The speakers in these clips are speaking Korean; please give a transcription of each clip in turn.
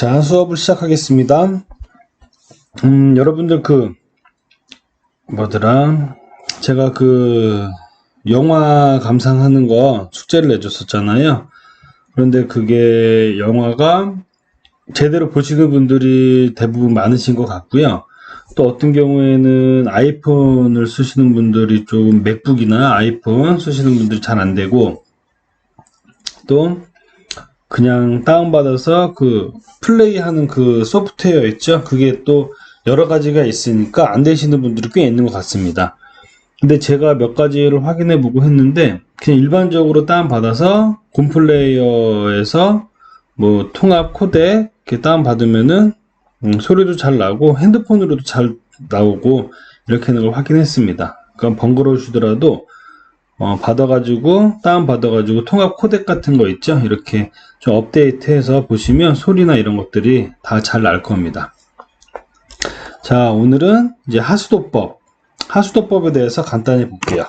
자, 수업을 시작하겠습니다. 여러분들 제가 영화 감상하는 거 숙제를 내줬었잖아요. 그런데 그게 영화가 제대로 보시는 분들이 대부분 많으신 것 같고요. 또 어떤 경우에는 아이폰을 쓰시는 분들이 좀 맥북이나 아이폰 쓰시는 분들이 잘 안 되고, 또 그냥 다운받아서 플레이하는 소프트웨어 있죠? 그게 또 여러 가지가 있으니까 안 되시는 분들이 꽤 있는 것 같습니다. 근데 제가 몇 가지를 확인해 보고 했는데, 그냥 일반적으로 다운받아서 곰플레이어에서 통합 코덱 이렇게 다운받으면은 소리도 잘 나고 핸드폰으로도 잘 나오고 이렇게 하는 걸 확인했습니다. 그럼 번거로우시더라도 다운받아가지고 통합 코덱 같은 거 있죠? 이렇게 좀 업데이트해서 보시면 소리나 이런 것들이 다 잘 날 겁니다. 자, 오늘은 이제 하수도법에 대해서 간단히 볼게요.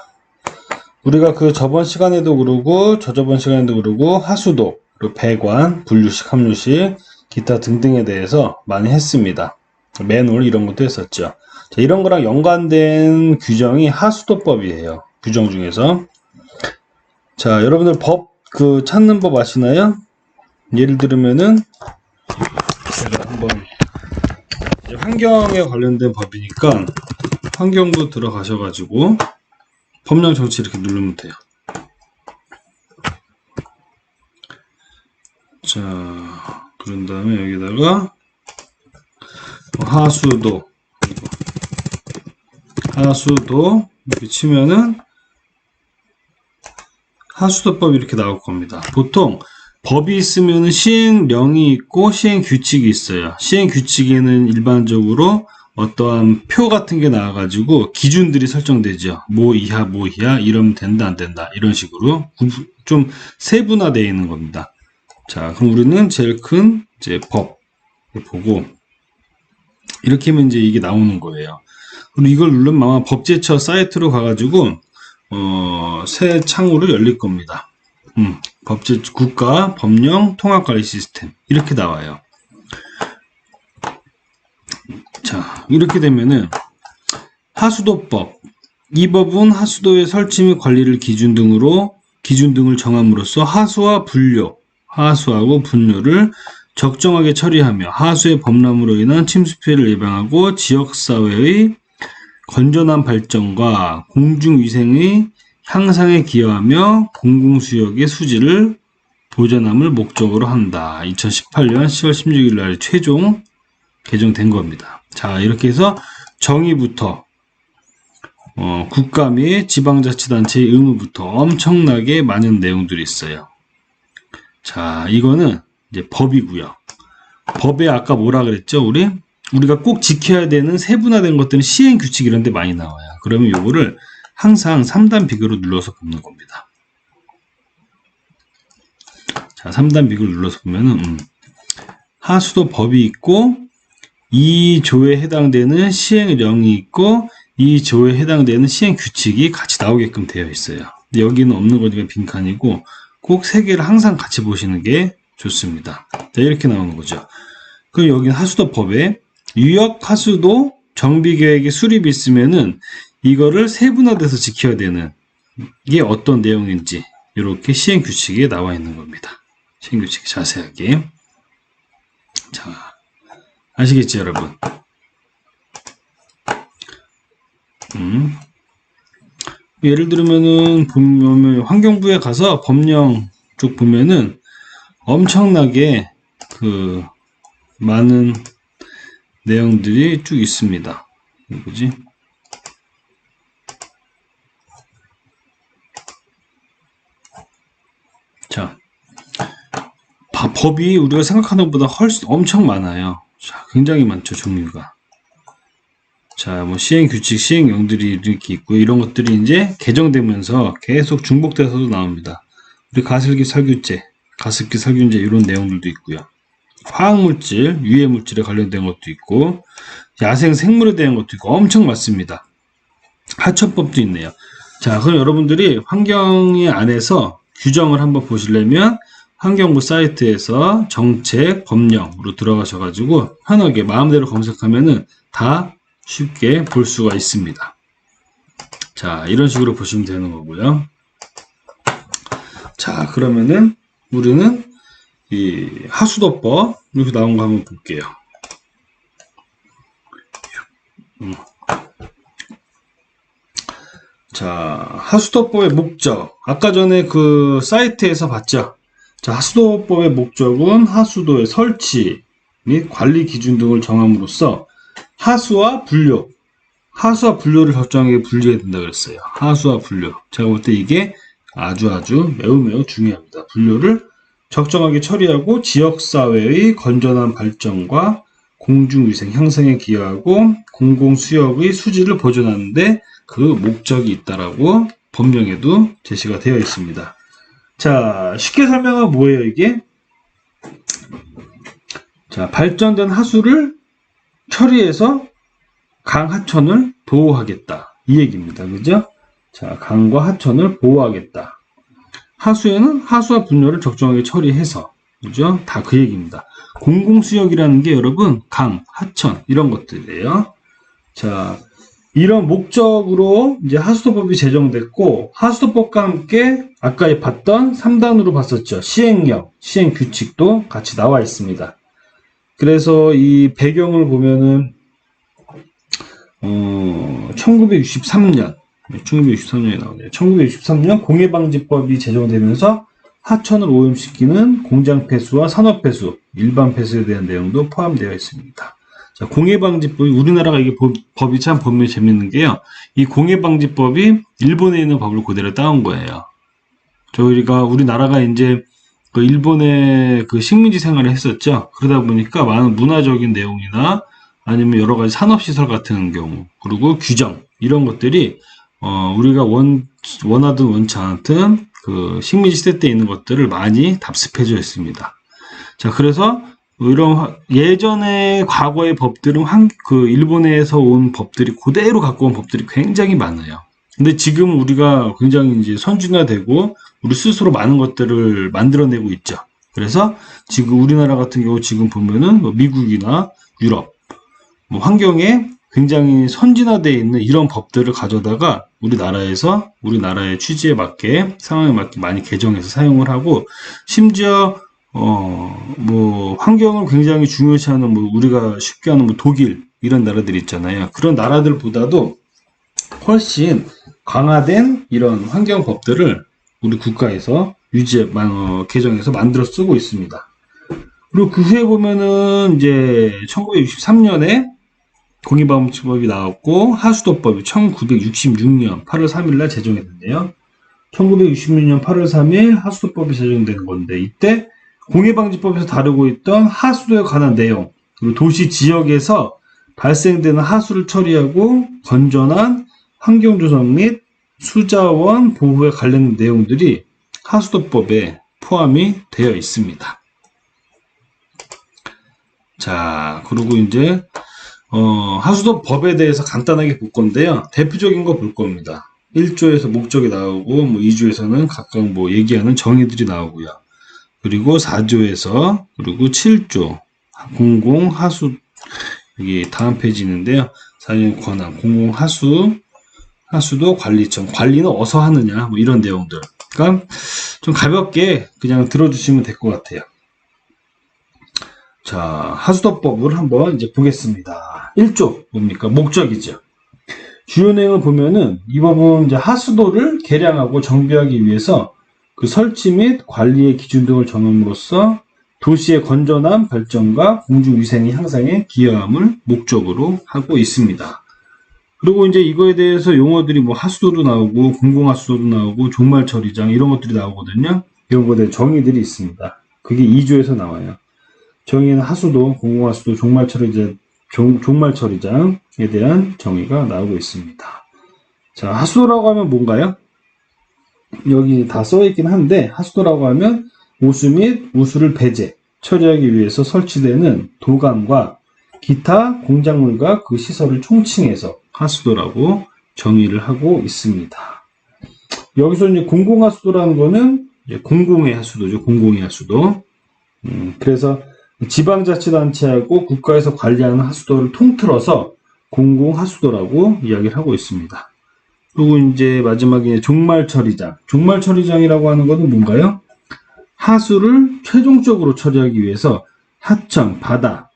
우리가 저번 시간에도 그러고 저저번 시간에도 그러고 하수도, 그리고 배관, 분류식, 함유식, 기타 등등에 대해서 많이 했습니다. 매놀 이런 것도 했었죠. 자, 이런 거랑 연관된 규정이 하수도법이에요. 규정 중에서. 자, 여러분들 찾는 법 아시나요? 예를 들면은, 제가 한번, 환경에 관련된 법이니까, 환경부 들어가셔가지고, 법령 정치 이렇게 누르면 돼요. 자, 그런 다음에 여기다가, 하수도 이렇게 치면은 하수도법이 이렇게 나올 겁니다. 보통 법이 있으면 시행령이 있고 시행규칙이 있어요. 시행규칙에는 일반적으로 어떠한 표 같은 게 나와가지고 기준들이 설정되죠. 뭐 이하 이러면 된다 안 된다 이런 식으로 좀 세분화되어 있는 겁니다. 자, 그럼 우리는 제일 큰 법 보고 이렇게 하면 이제 이게 나오는 거예요. 그리고 이걸 누르면 아마 법제처 사이트로 가가지고 새 창으로 열릴 겁니다. 국가 법령 통합관리 시스템 이렇게 나와요. 자, 이렇게 되면은 하수도법, 이 법은 하수도의 설치 및 관리를 기준 등을 정함으로써 하수와 하수하고 분뇨를 적정하게 처리하며 하수의 범람으로 인한 침수 피해를 예방하고 지역사회의 건전한 발전과 공중위생의 향상에 기여하며 공공수역의 수질을 보존함을 목적으로 한다. 2018년 10월 16일 날 최종 개정된 겁니다. 자, 이렇게 해서 정의부터 국가 및 지방자치단체의 의무부터 엄청나게 많은 내용들이 있어요. 자, 이거는 이제 법이고요. 법에 아까 뭐라 그랬죠? 우리가 꼭 지켜야 되는 세분화된 것들은 시행규칙 이런 데 많이 나와요. 그러면 요거를 항상 3단 비교로 눌러서 보는 겁니다. 자, 3단 비교를 눌러서 보면은 하수도 법이 있고 이 조에 해당되는 시행령이 있고 이 조에 해당되는 시행규칙이 같이 나오게끔 되어 있어요. 근데 여기는 없는 거니까 빈칸이고 꼭 세 개를 항상 같이 보시는 게 좋습니다. 자, 이렇게 나오는 거죠. 그럼 여기는 하수도법에 유역 하수도 정비 계획의 수립이 있으면은 이거를 세분화돼서 지켜야 되는 이게 어떤 내용인지 이렇게 시행 규칙에 나와 있는 겁니다. 시행 규칙 자세하게. 자, 아시겠죠, 여러분? 예를 들면은 보면 환경부에 가서 법령 쪽 보면은 엄청나게 많은 내용들이 쭉 있습니다. 뭐지? 자, 법이 우리가 생각하는 것보다 훨씬 엄청 많아요. 자, 굉장히 많죠, 종류가. 자, 시행규칙, 시행령들이 이렇게 있고, 이런 것들이 이제 개정되면서 계속 중복돼서도 나옵니다. 우리 가습기 살균제 이런 내용들도 있고요. 화학물질, 유해물질에 관련된 것도 있고 야생 생물에 대한 것도 있고 엄청 많습니다. 하천법도 있네요. 자, 그럼 여러분들이 환경의 안에서 규정을 한번 보시려면 환경부 사이트에서 정책, 법령으로 들어가셔가지고 편하게 마음대로 검색하면은 다 쉽게 볼 수가 있습니다. 자, 이런 식으로 보시면 되는 거고요. 자, 그러면은 우리는 이 하수도법 이렇게 나온 거 한번 볼게요. 자, 하수도법의 목적. 아까 전에 그 사이트에서 봤죠? 자, 하수도법의 목적은 하수도의 설치 및 관리 기준 등을 정함으로써 하수와 분료를 적정하게 분리해야 된다 그랬어요. 하수와 분료. 제가 볼 때 이게 아주 매우 중요합니다. 분료를 적정하게 처리하고 지역사회의 건전한 발전과 공중위생 향상에 기여하고 공공수역의 수질을 보존하는데 그 목적이 있다라고 법령에도 제시가 되어 있습니다. 자, 쉽게 설명하면 뭐예요, 이게? 자, 발전된 하수를 처리해서 강, 하천을 보호하겠다. 이 얘기입니다. 그죠? 자, 강과 하천을 보호하겠다. 하수에는 하수와 분뇨를 적정하게 처리해서, 그죠? 다 그 얘기입니다. 공공수역이라는 게 여러분, 강, 하천, 이런 것들이에요. 자, 이런 목적으로 이제 하수도법이 제정됐고, 하수도법과 함께 아까 봤던 3단으로 봤었죠. 시행령, 시행규칙도 같이 나와 있습니다. 그래서 이 배경을 보면은, 1963년에 나오네요. 1963년 공해방지법이 제정되면서 하천을 오염시키는 공장 폐수와 산업 폐수, 일반 폐수에 대한 내용도 포함되어 있습니다. 자, 공해방지법이 우리나라가 이게 법이 참 보면 재밌는 게요. 이 공해방지법이 일본에 있는 법을 그대로 따온 거예요. 저희가 우리나라가 이제 그 일본의 그 식민지 생활을 했었죠. 그러다 보니까 많은 문화적인 내용이나 아니면 여러 가지 산업시설 같은 경우, 그리고 규정, 이런 것들이, 우리가 원하든 원치 않든 그 식민지 시대 때 있는 것들을 많이 답습해져 있습니다. 자, 그래서 이런 예전의 과거의 법들은 그 일본에서 온 법들이 그대로 갖고 온 법들이 굉장히 많아요. 근데 지금 우리가 굉장히 이제 선진화되고 우리 스스로 많은 것들을 만들어내고 있죠. 그래서 지금 우리나라 같은 경우 지금 보면은 뭐 미국이나 유럽, 뭐 환경에 굉장히 선진화되어 있는 이런 법들을 가져다가 우리나라에서 우리나라의 취지에 맞게 상황에 맞게 많이 개정해서 사용을 하고, 심지어 뭐 환경을 굉장히 중요시하는 뭐 우리가 쉽게 하는 뭐 독일 이런 나라들 있잖아요. 그런 나라들보다도 훨씬 강화된 이런 환경 법들을 우리 국가에서 개정해서 만들어 쓰고 있습니다. 그리고 그 후에 보면은 이제 1963년에 공해방지법이 나왔고, 하수도법이 1966년 8월 3일 날 제정이 됐네요. 1966년 8월 3일 하수도법이 제정되는 건데, 이때 공해방지법에서 다루고 있던 하수도에 관한 내용, 그리고 도시 지역에서 발생되는 하수를 처리하고 건전한 환경조성 및 수자원 보호에 관련된 내용들이 하수도법에 포함이 되어 있습니다. 자, 그리고 이제 하수도법에 대해서 간단하게 볼 건데요. 대표적인 거 볼 겁니다. 1조에서 목적이 나오고, 뭐 2조에서는 각각 뭐 얘기하는 정의들이 나오고요. 그리고 4조에서, 그리고 7조, 공공하수, 여기 다음 페이지 있는데요. 사용 권한, 하수도 관리청, 관리는 어디서 하느냐, 뭐 이런 내용들. 그러니까 좀 가볍게 그냥 들어주시면 될 것 같아요. 자, 하수도법을 한번 이제 보겠습니다. 1조, 뭡니까? 목적이죠. 주요 내용을 보면은 이 법은 이제 하수도를 개량하고 정비하기 위해서 그 설치 및 관리의 기준 등을 정함으로써 도시의 건전한 발전과 공중위생의 향상에 기여함을 목적으로 하고 있습니다. 그리고 이제 이거에 대해서 용어들이 뭐 하수도도 나오고 공공하수도도 나오고 종말처리장 이런 것들이 나오거든요. 이런 것에 대한 정의들이 있습니다. 그게 2조에서 나와요. 정의는 하수도, 공공하수도, 종말처리장에 대한 정의가 나오고 있습니다. 자, 하수도라고 하면 뭔가요? 여기 다 써있긴 한데, 하수도라고 하면 오수 및 우수를 배제, 처리하기 위해서 설치되는 도감과 기타 공작물과 그 시설을 총칭해서 하수도라고 정의를 하고 있습니다. 여기서 이제 공공하수도라는 거는 이제 공공의 하수도죠. 공공의 하수도. 그래서 지방자치단체하고 국가에서 관리하는 하수도를 통틀어서 공공하수도라고 이야기를 하고 있습니다. 그리고 이제 마지막에 종말처리장. 종말처리장이라고 하는 것은 뭔가요? 하수를 최종적으로 처리하기 위해서 하천, 바다,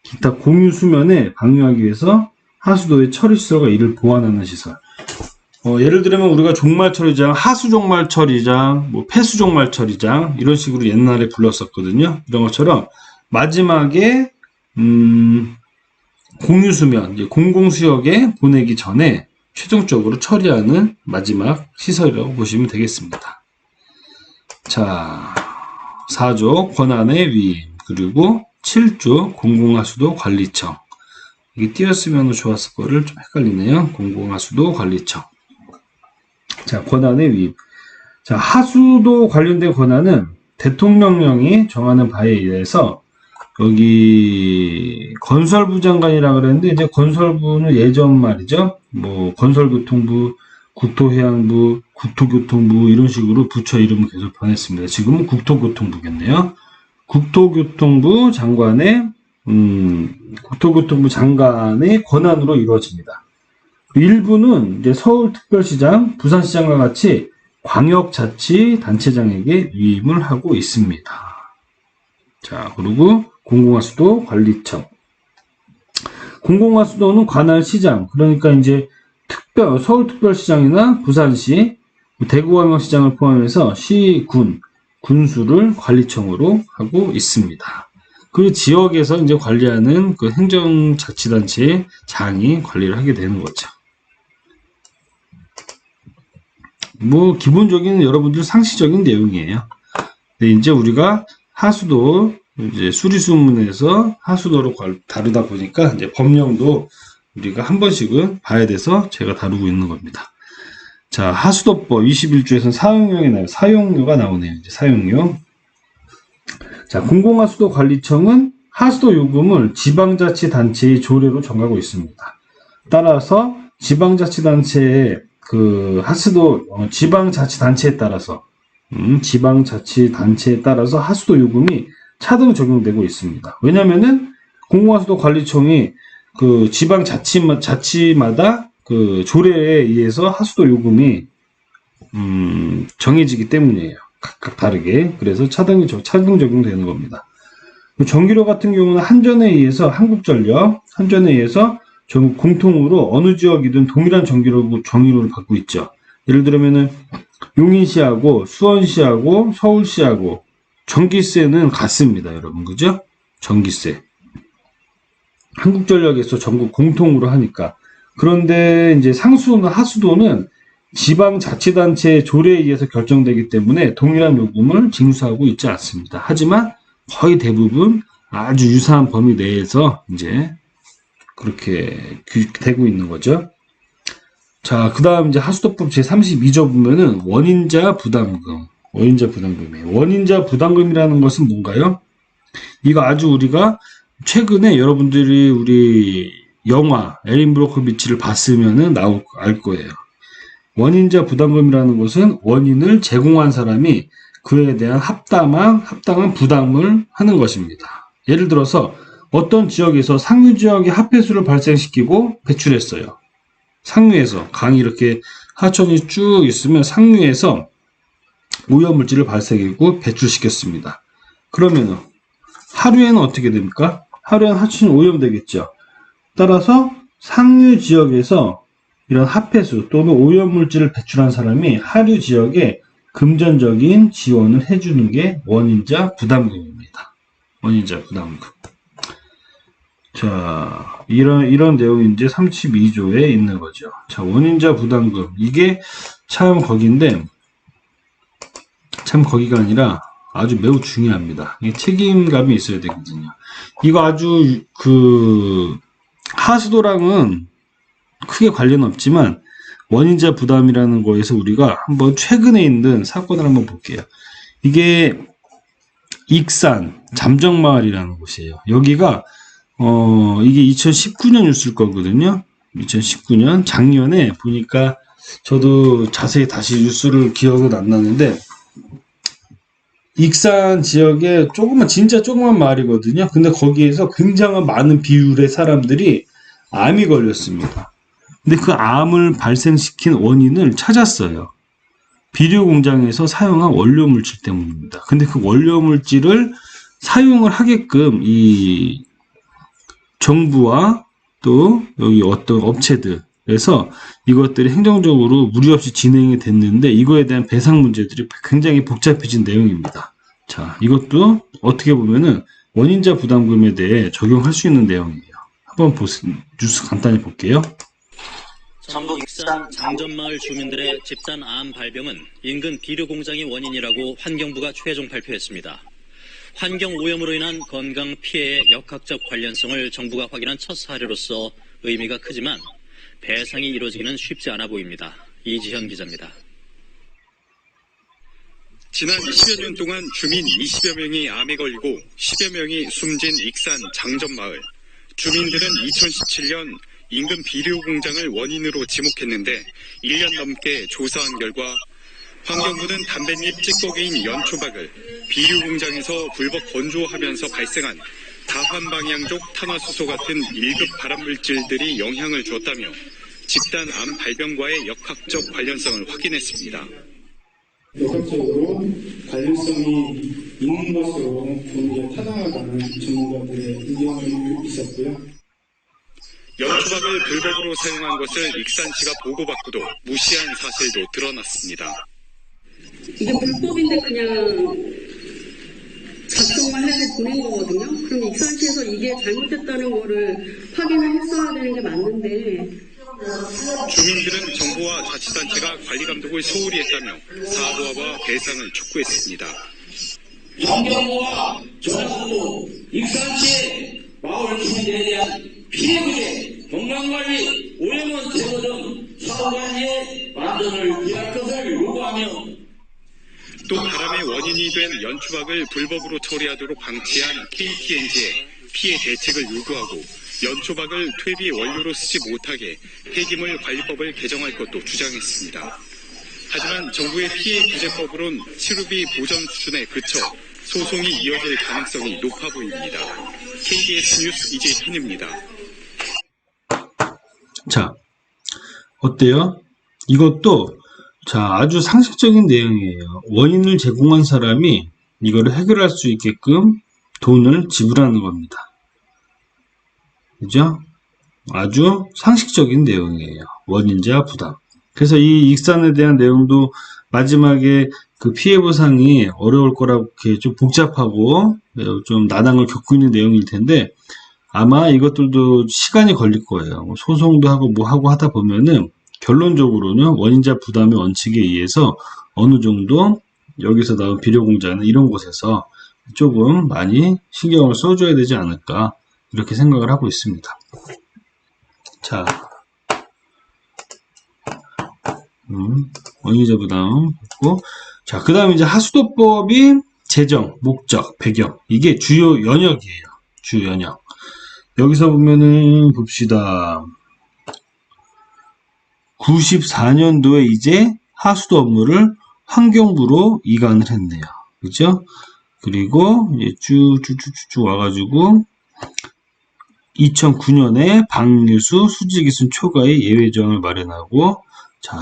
기타 공유 수면에 방류하기 위해서 하수도의 처리시설과 이를 보완하는 시설. 예를 들면 우리가 종말처리장, 하수종말처리장, 뭐 폐수종말처리장 이런 식으로 옛날에 불렀었거든요. 이런 것처럼 마지막에 공유수면, 이제 공공수역에 보내기 전에 최종적으로 처리하는 마지막 시설이라고 보시면 되겠습니다. 자, 4조 권한의 위임, 그리고 7조 공공하수도 관리청. 이게 띄었으면 좋았을 거를 좀 헷갈리네요. 공공하수도 관리청. 자, 권한의 위임. 자, 하수도 관련된 권한은 대통령령이 정하는 바에 의해서 여기 건설부 장관이라 그랬는데 이제 건설부는 예전 말이죠. 뭐 건설교통부, 국토해양부, 국토교통부 이런 식으로 부처 이름을 계속 변했습니다. 지금은 국토교통부겠네요. 국토교통부 장관의 국토교통부 장관의 권한으로 이루어집니다. 일부는 이제 서울특별시장, 부산시장과 같이 광역자치단체장에게 위임을 하고 있습니다. 자, 그리고 공공하수도 관리청. 공공하수도는 관할 시장, 그러니까 이제 서울특별시장이나 부산시, 대구광역시장을 포함해서 시, 군수를 관리청으로 하고 있습니다. 그 지역에서 이제 관리하는 그 행정자치단체 장이 관리를 하게 되는 거죠. 뭐 기본적인 여러분들 상식적인 내용이에요. 근데 이제 우리가 하수도 이제 수리수문에서 하수도로 다루다 보니까 이제 법령도 우리가 한 번씩은 봐야 돼서 제가 다루고 있는 겁니다. 자, 하수도법 21조에서는 사용료가 나오네요. 이제 사용료. 자, 공공하수도 관리청은 하수도 요금을 지방자치단체의 조례로 정하고 있습니다. 따라서 지방자치단체의 그 하수도 지방자치단체에 따라서 하수도 요금이 차등 적용되고 있습니다. 왜냐면은 공공하수도 관리청이 그 지방자치마다 그 조례에 의해서 하수도 요금이 정해지기 때문이에요. 각각 다르게. 그래서 차등 적용되는 겁니다. 전기료 같은 경우는 한전에 의해서 전국 공통으로 어느 지역이든 동일한 전기료를 받고 있죠. 예를 들면은 용인시하고 수원시하고 서울시하고 전기세는 같습니다, 여러분. 그죠? 전기세. 한국전력에서 전국 공통으로 하니까. 그런데 이제 하수도는 지방자치단체 조례에 의해서 결정되기 때문에 동일한 요금을 징수하고 있지 않습니다. 하지만 거의 대부분 아주 유사한 범위 내에서 이제 그렇게 되고 있는 거죠. 자, 그 다음 이제 하수도법 제32조 보면은 원인자 부담금이에요. 원인자 부담금이라는 것은 뭔가요? 이거 아주 우리가 최근에 여러분들이 우리 영화 에린 브로코비치를 봤으면은 알 거예요. 원인자 부담금이라는 것은 원인을 제공한 사람이 그에 대한 합당한 부담을 하는 것입니다. 예를 들어서 어떤 지역에서 상류 지역의 합폐수를 발생시키고 배출했어요. 상류에서 강이 이렇게 하천이 쭉 있으면 상류에서 오염물질을 발생했고 배출시켰습니다. 그러면 하류에는 어떻게 됩니까? 하류에는 하천이 오염되겠죠. 따라서 상류 지역에서 이런 합폐수 또는 오염물질을 배출한 사람이 하류 지역에 금전적인 지원을 해주는 게 원인자 부담금입니다. 원인자 부담금. 자, 이런 내용이 이제 32조에 있는 거죠. 자, 원인자 부담금. 이게 참 거기가 아니라 아주 매우 중요합니다. 이게 책임감이 있어야 되거든요. 이거 아주 하수도랑은 크게 관련 없지만 원인자 부담이라는 거에서 우리가 한번 최근에 있는 사건을 한번 볼게요. 이게 익산 잠정마을이라는 곳이에요. 여기가 이게 2019년 뉴스일 거거든요. 2019년 작년에 보니까 저도 자세히 다시 뉴스를 기억은 안 나는데 익산 지역에 진짜 조그만 마을이거든요. 근데 거기에서 굉장히 많은 비율의 사람들이 암이 걸렸습니다. 근데 그 암을 발생시킨 원인을 찾았어요. 비료 공장에서 사용한 원료 물질 때문입니다. 근데 그 원료 물질을 사용을 하게끔 이 정부와 또 여기 어떤 업체들에서 이것들이 행정적으로 무리 없이 진행이 됐는데 이거에 대한 배상 문제들이 굉장히 복잡해진 내용입니다. 자, 이것도 어떻게 보면은 원인자 부담금에 대해 적용할 수 있는 내용이에요. 한번 뉴스 간단히 볼게요. 전북 익산 장전마을 주민들의 집단 암 발병은 인근 비료 공장이 원인이라고 환경부가 최종 발표했습니다. 환경 오염으로 인한 건강 피해의 역학적 관련성을 정부가 확인한 첫 사례로서 의미가 크지만 배상이 이루어지기는 쉽지 않아 보입니다. 이지현 기자입니다. 지난 10여 년 동안 주민 20여 명이 암에 걸리고 10여 명이 숨진 익산 장전마을. 주민들은 2017년 인근 비료 공장을 원인으로 지목했는데 1년 넘게 조사한 결과 환경부는 담뱃잎 찌꺼기인 연초박을 비료 공장에서 불법 건조하면서 발생한 다환방향족 탄화수소 같은 1급 발암물질들이 영향을 줬다며 집단 암 발병과의 역학적 관련성을 확인했습니다. 역학적으로 관련성이 있는 것으로 굉장히 타당하다는 전문가들의 의견이 있었고요. 연초박을 불법으로 사용한 것을 익산시가 보고받고도 무시한 사실도 드러났습니다. 이게 불법인데 그냥 작성만 해서 보낸 거거든요. 그럼 익산시에서 이게 잘못됐다는 거를 확인을 했어야 되는 게 맞는데 주민들은 정부와 자치단체가 관리감독을 소홀히 했다며 사과와 배상을 촉구했습니다. 환경부와 정부, 익산시 마을 주민들에 대한 피해구제, 건강관리, 오염원 제거 등 사후관리에 만전을 기할 것을 요구하며 또 바람의 원인이 된 연초박을 불법으로 처리하도록 방치한 KTNG에 피해 대책을 요구하고 연초박을 퇴비 원료로 쓰지 못하게 폐기물 관리법을 개정할 것도 주장했습니다. 하지만 정부의 피해 구제법으론 치료비 보전 수준에 그쳐 소송이 이어질 가능성이 높아 보입니다. KBS 뉴스 이재현입니다. 자, 어때요? 이것도 아주 상식적인 내용이에요. 원인을 제공한 사람이 이거를 해결할 수 있게끔 돈을 지불하는 겁니다. 그죠? 아주 상식적인 내용이에요. 원인자 부담. 그래서 이 익산에 대한 내용도 마지막에 그 피해 보상이 어려울 거라고 이렇게 좀 복잡하고 좀 난항을 겪고 있는 내용일 텐데 아마 이것들도 시간이 걸릴 거예요. 소송도 하고 뭐 하고 하다 보면은 결론적으로는 원인자 부담의 원칙에 의해서 어느 정도 여기서 나온 비료 공장은 이런 곳에서 조금 많이 신경을 써줘야 되지 않을까 이렇게 생각을 하고 있습니다. 자, 원인자 부담 있고, 자, 그 다음에 이제 하수도법이 제정, 목적, 배경 이게 주요 연역이에요. 주요 연역. 여기서 보면은 봅시다. 94년도에 이제 하수도 업무를 환경부로 이관을 했네요. 그죠? 그리고 이제 쭉 와가지고 2009년에 방류수 수지기순 초과의 예외 조항을 마련하고 자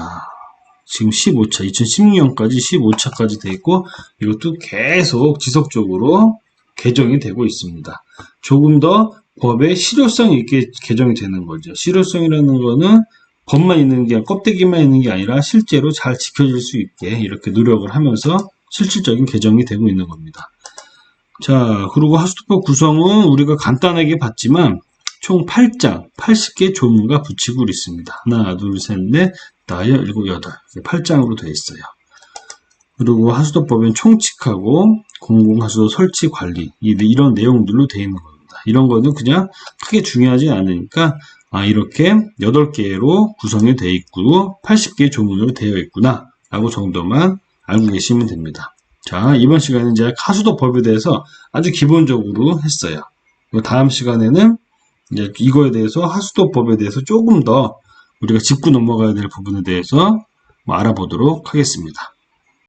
지금 15차 2016년까지 15차까지 돼 있고 이것도 계속 지속적으로 개정이 되고 있습니다. 조금 더 법의 실효성 있게 개정이 되는 거죠. 실효성이라는 거는 법만 있는 게 껍데기만 있는 게 아니라 실제로 잘 지켜질 수 있게 이렇게 노력을 하면서 실질적인 개정이 되고 있는 겁니다. 자, 그리고 하수도법 구성은 우리가 간단하게 봤지만 총 8장, 80개 조문과 부칙으로 있습니다. 하나, 둘, 셋, 넷, 다섯, 일곱, 여덟. 8장으로 되어 있어요. 그리고 하수도법은 총칙하고 공공하수도 설치 관리 이런 내용들로 되어 있는 겁니다. 이런 거는 그냥 크게 중요하지 않으니까 이렇게 8개로 구성이 되어 있고 80개의 조문으로 되어 있구나 라고 정도만 알고 계시면 됩니다. 자, 이번 시간은 이제 하수도법에 대해서 아주 기본적으로 했어요. 다음 시간에는 이제 이거에 대해서 하수도법에 대해서 조금 더 우리가 짚고 넘어가야 될 부분에 대해서 알아보도록 하겠습니다.